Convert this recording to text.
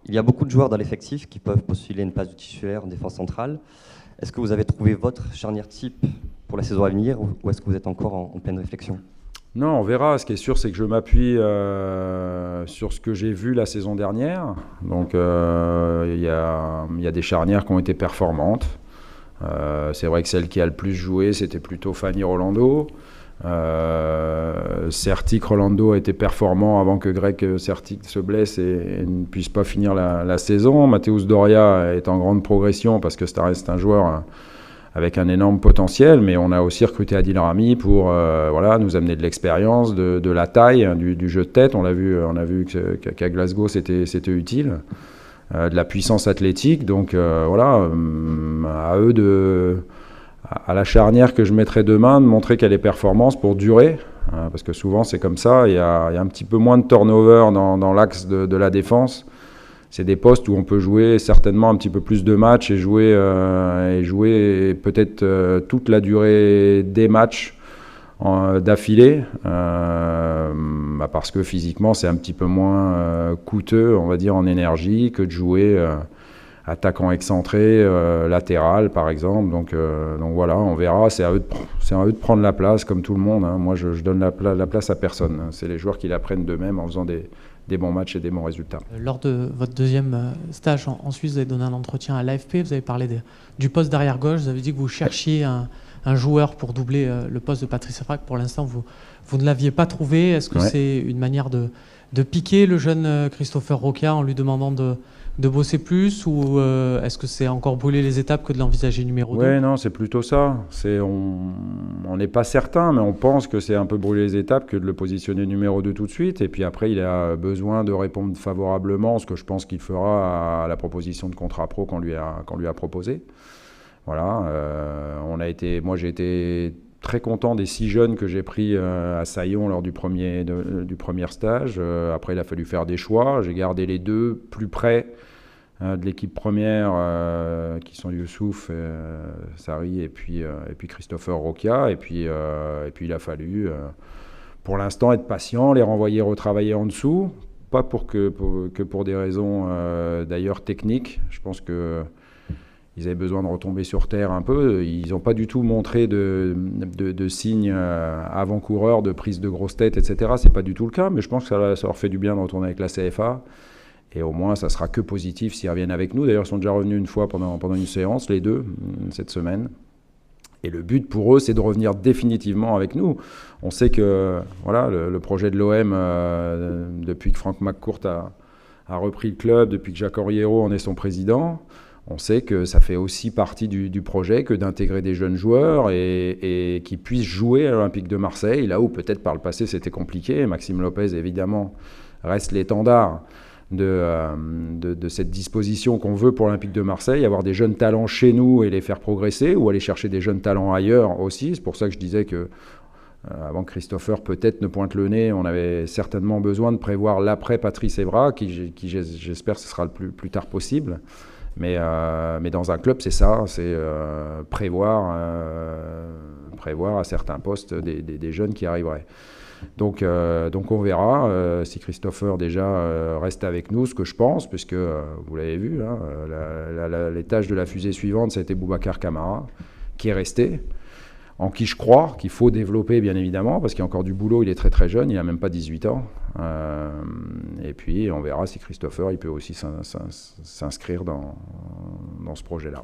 Il y a beaucoup de joueurs dans l'effectif qui peuvent postuler une place de titulaire en défense centrale. Est-ce que vous avez trouvé votre charnière type pour la saison à venir ou est-ce que vous êtes encore en pleine réflexion? Non, on verra. Ce qui est sûr, c'est que je m'appuie sur ce que j'ai vu la saison dernière. Donc, il y a des charnières qui ont été performantes. C'est vrai que celle qui a le plus joué, c'était plutôt Fanny Rolando. Certic Rolando a été performant avant que Greg Certic se blesse et ne puisse pas finir la saison. Mateusz Doria est en grande progression parce que ça reste un joueur avec un énorme potentiel, mais on a aussi recruté Adil Rami pour nous amener de l'expérience, de la taille, du jeu de tête. On a vu qu'à Glasgow c'était utile, de la puissance athlétique. Donc à eux à la charnière que je mettrai demain, de montrer qu'elle est performance pour durer, parce que souvent c'est comme ça. Il y a un petit peu moins de turnover dans l'axe de la défense. C'est des postes où on peut jouer certainement un petit peu plus de matchs et jouer peut-être toute la durée des matchs d'affilée, parce que physiquement c'est un petit peu moins coûteux, on va dire, en énergie que de jouer attaquant excentré, latéral par exemple. Donc voilà, on verra. C'est à eux de prendre la place comme tout le monde. Hein. Moi je donne la place à personne. C'est les joueurs qui la prennent d'eux-mêmes en faisant des bons matchs et des bons résultats. Lors de votre deuxième stage en Suisse, vous avez donné un entretien à l'AFP, vous avez parlé du poste d'arrière gauche, vous avez dit que vous cherchiez un joueur pour doubler le poste de Patrice Evra. Pour l'instant, vous ne l'aviez pas trouvé. Est-ce que c'est une manière de piquer le jeune Christopher Roca en lui demandant de bosser plus, ou est-ce que c'est encore brûler les étapes que de l'envisager numéro 2? Oui, non, c'est plutôt ça. On n'est pas certain, mais on pense que c'est un peu brûler les étapes que de le positionner numéro 2 tout de suite. Et puis après, il a besoin de répondre favorablement, ce que je pense qu'il fera à la proposition de contrat pro qu'on lui a proposé. Voilà. Moi, j'ai été très content des 6 jeunes que j'ai pris à Saillon lors du premier stage. Après, il a fallu faire des choix. J'ai gardé les 2 plus près de l'équipe première, qui sont Youssouf, Sarri et puis Christopher Roca. Et puis il a fallu, pour l'instant, être patient, les renvoyer retravailler en dessous. Pas que pour des raisons d'ailleurs techniques. Je pense que ils avaient besoin de retomber sur terre un peu. Ils n'ont pas du tout montré de signes avant-coureurs, de prise de grosses têtes, etc. C'est pas du tout le cas, mais je pense que ça leur fait du bien de retourner avec la CFA. Et au moins, ça sera que positif s'ils reviennent avec nous. D'ailleurs, ils sont déjà revenus une fois pendant une séance, les 2, cette semaine. Et le but pour eux, c'est de revenir définitivement avec nous. On sait que le projet de l'OM, depuis que Franck McCourt a repris le club, depuis que Jacques Henriero en est son président, on sait que ça fait aussi partie du projet que d'intégrer des jeunes joueurs et qui puissent jouer à l'Olympique de Marseille, là où peut-être par le passé c'était compliqué. Maxime Lopez, évidemment, reste l'étendard de cette disposition qu'on veut pour l'Olympique de Marseille, avoir des jeunes talents chez nous et les faire progresser, ou aller chercher des jeunes talents ailleurs aussi. C'est pour ça que je disais que avant que Christopher peut-être ne pointe le nez, on avait certainement besoin de prévoir l'après Patrice Evra, qui j'espère que ce sera le plus tard possible. Mais dans un club, c'est ça, c'est prévoir à certains postes des jeunes qui arriveraient. Donc on verra si Christopher déjà reste avec nous, ce que je pense, puisque vous l'avez vu, hein, l'étage de la fusée suivante, ça a été Boubacar Kamara, qui est resté, en qui je crois qu'il faut développer bien évidemment, parce qu'il y a encore du boulot, il est très très jeune, il n'a même pas 18 ans. Et puis on verra si Christopher il peut aussi s'inscrire dans ce projet-là.